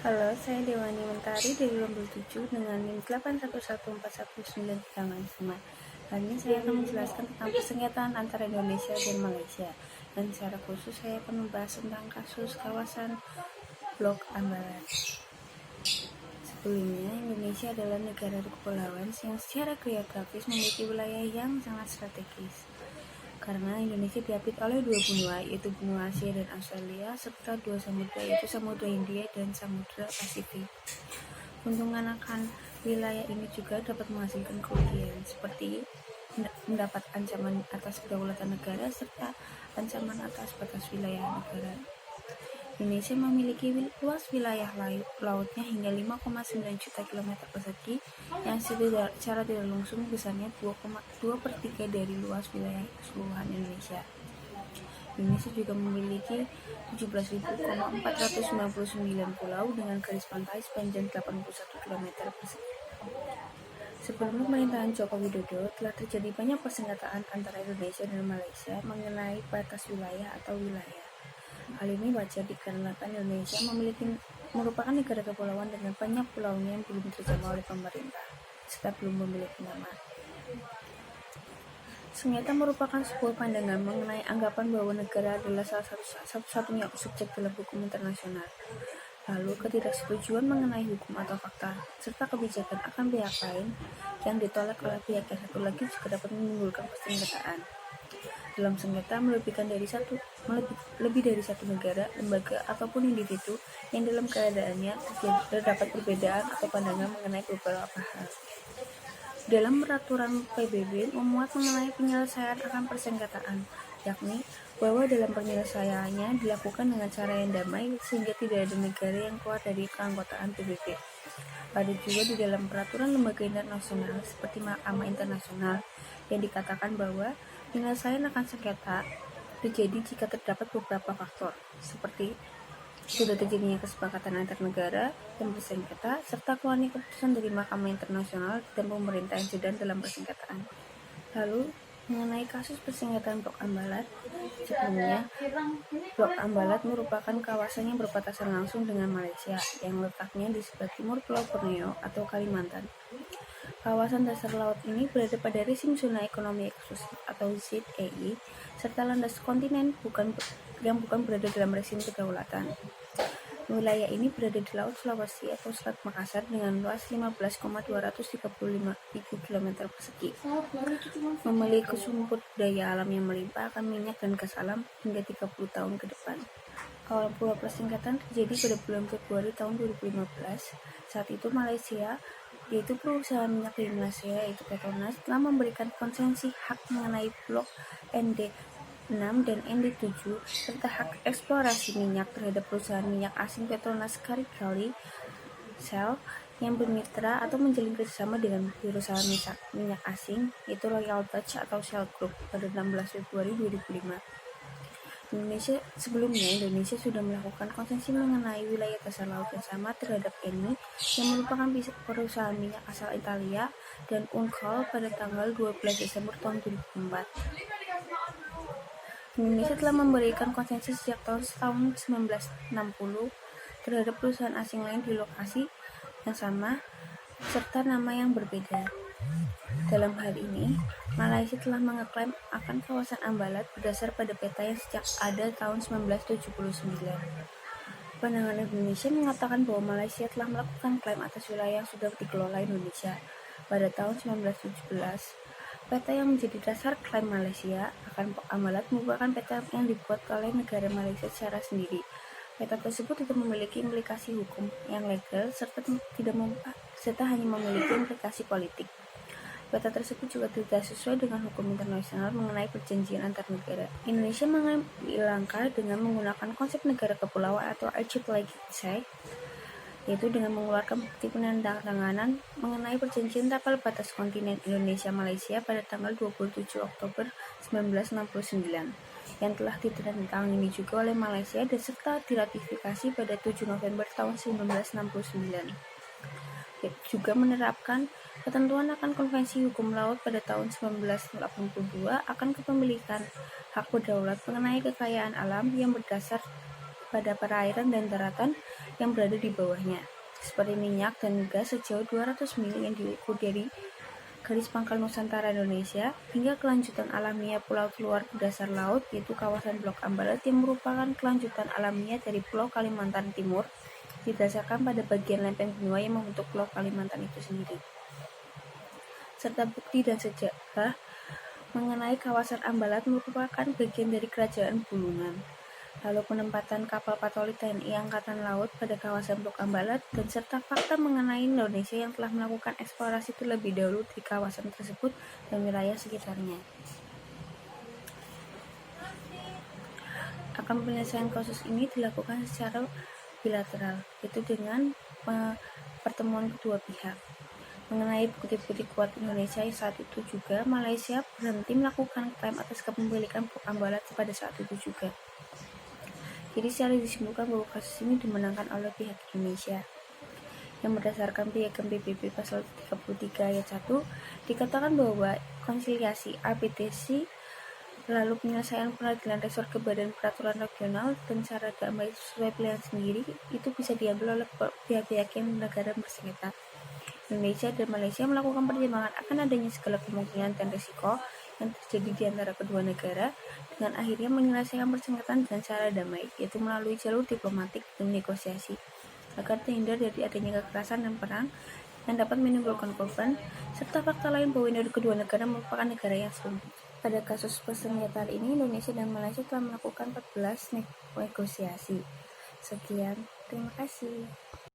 Halo, saya Dewani Mentari dari Lombok 7 dengan NIM 8114119 Kali ini saya akan menjelaskan tentang persengketaan antara Indonesia dan Malaysia. Dan secara khusus saya akan membahas tentang kasus kawasan Blok Ambalat. Sebelumnya, Indonesia adalah negara kepulauan yang secara geografis memiliki wilayah yang sangat strategis. Karena Indonesia diapit oleh dua benua, yaitu benua Asia dan Australia, serta dua samudra, yaitu Samudra Hindia dan Samudra Pasifik. Keuntungan akan wilayah ini juga dapat menghasilkan kerugian, seperti mendapat ancaman atas kedaulatan negara serta ancaman atas batas wilayah negara. Indonesia memiliki luas wilayah lautnya hingga 5,9 juta kilometer persegi yang secara tidak langsung besarnya 2/3 dari luas wilayah keseluruhan Indonesia. Indonesia juga memiliki 17.499 pulau dengan garis pantai sepanjang 81 km persegi. Sebelum pemerintahan Joko Widodo, telah terjadi banyak persengketaan antara Indonesia dan Malaysia mengenai batas wilayah atau wilayah. Hal ini wajar dikarenakan Indonesia merupakan negara kepulauan dengan banyak pulaunya yang belum terjamah oleh pemerintah, serta belum memiliki nama. Sengketa merupakan sebuah pandangan mengenai anggapan bahwa negara adalah satu-satunya subjek dalam hukum internasional. Lalu, ketidaksetujuan mengenai hukum atau fakta, serta kebijakan akan pihak lain yang ditolak oleh pihak yang satu lagi juga dapat menimbulkan persengketaan. Dalam sengketa lebih dari satu negara, lembaga, ataupun individu yang dalam keadaannya terdapat perbedaan atau pandangan mengenai beberapa hal. Dalam peraturan PBB memuat mengenai penyelesaian akan persengketaan, yakni bahwa dalam penyelesaiannya dilakukan dengan cara yang damai sehingga tidak ada negara yang keluar dari keanggotaan PBB. Ada juga di dalam peraturan lembaga internasional seperti Mahkamah Internasional yang dikatakan bahwa penyelesaian akan sengketa terjadi jika terdapat beberapa faktor, seperti sudah terjadinya kesepakatan antar negara yang bersengketa, serta keluarnya keputusan dari Mahkamah Internasional dan pemerintah yang sedang dalam persengketaan. Lalu, mengenai kasus persengketaan Blok Ambalat, sebelumnya, Blok Ambalat merupakan kawasan yang berbatasan langsung dengan Malaysia, yang letaknya di sebelah timur Pulau Borneo atau Kalimantan. Kawasan dasar laut ini berada pada rezim zona ekonomi eksklusif atau ZEE, serta landas kontinen yang bukan berada dalam rezim kedaulatan. Wilayah ini berada di Laut Sulawesi atau Selat Makassar dengan luas 15,235 km persegi. Memiliki sumber daya alam yang melimpah akan minyak dan gas alam hingga 30 tahun ke depan. Awal pula persengketaan terjadi pada bulan Februari tahun 2015. Saat itu Malaysia, yaitu perusahaan minyak di Malaysia yaitu Petronas, telah memberikan konsesi hak mengenai blok ND6 dan ND7 serta hak eksplorasi minyak terhadap perusahaan minyak asing Petronas Karikali Shell yang bermitra atau menjalin kerjasama dengan perusahaan minyak asing yaitu Royal Dutch atau Shell Group pada 16 Februari 2005. Indonesia sudah melakukan konsesi mengenai wilayah dasar laut yang sama terhadap Eni yang merupakan perusahaan minyak asal Italia dan Uncol pada tanggal 12 Desember tahun 2004. Indonesia telah memberikan konsesi sejak tahun 1960 terhadap perusahaan asing lain di lokasi yang sama serta nama yang berbeda. Dalam hal ini, Malaysia telah mengeklaim akan kawasan Ambalat berdasar pada peta yang sejak ada tahun 1979. Pandangan Indonesia mengatakan bahwa Malaysia telah melakukan klaim atas wilayah yang sudah dikelola Indonesia pada tahun 1917. Peta yang menjadi dasar klaim Malaysia akan Ambalat merupakan peta yang dibuat oleh negara Malaysia secara sendiri. Peta tersebut tidak memiliki implikasi hukum yang legal serta hanya memiliki implikasi politik. Peta tersebut juga tidak sesuai dengan hukum internasional mengenai perjanjian antar negara. Indonesia mengambil langkah dengan menggunakan konsep negara kepulauan atau archipelagic state, yaitu dengan mengeluarkan bukti penandatanganan mengenai perjanjian tapal batas kontinen Indonesia-Malaysia pada tanggal 27 Oktober 1969, yang telah ditandatangani juga oleh Malaysia dan serta diratifikasi pada 7 November tahun 1969. Juga menerapkan ketentuan akan Konvensi Hukum Laut pada tahun 1982 akan kepemilikan hak berdaulat mengenai kekayaan alam yang berdasar pada perairan dan daratan yang berada di bawahnya, seperti minyak dan gas sejauh 200 mil yang diukur dari garis pangkal Nusantara Indonesia hingga kelanjutan alamiah pulau keluar ke dasar laut, yaitu kawasan Blok Ambalat yang merupakan kelanjutan alamiah dari Pulau Kalimantan Timur didasarkan pada bagian lempeng benua yang membentuk Pulau Kalimantan itu sendiri, serta bukti dan sejarah mengenai kawasan Ambalat merupakan bagian dari Kerajaan Bulungan. Lalu penempatan kapal patroli TNI Angkatan Laut pada kawasan Blok Ambalat, dan serta fakta mengenai Indonesia yang telah melakukan eksplorasi terlebih dahulu di kawasan tersebut dan wilayah sekitarnya. Akan penyelesaian kasus ini dilakukan secara bilateral, yaitu dengan pertemuan kedua pihak. Mengenai bukti-bukti kuat Indonesia saat itu juga, Malaysia berhenti melakukan klaim atas kepemilikan Blok Ambalat pada saat itu juga. Jadi secara disimpulkan bahwa kasus ini dimenangkan oleh pihak Indonesia. Yang berdasarkan piagam PBB pasal 33 ayat 1 dikatakan bahwa konsiliasi APTC lalu penyelesaian pengadilan resor ke Badan Peraturan Regional dan cara damai sesuai pilihan sendiri itu bisa diambil oleh pihak-pihak yang negara bersengketa. Indonesia dan Malaysia melakukan pertimbangan akan adanya segala kemungkinan dan risiko yang terjadi di antara kedua negara dengan akhirnya menyelesaikan persengketaan dengan cara damai, yaitu melalui jalur diplomatik dan negosiasi, agar terhindar dari adanya kekerasan dan perang yang dapat menimbulkan korban, serta fakta lain bahwa kedua negara merupakan negara yang sekutu. Pada kasus persengketaan ini, Indonesia dan Malaysia telah melakukan 14 negosiasi. Sekian, terima kasih.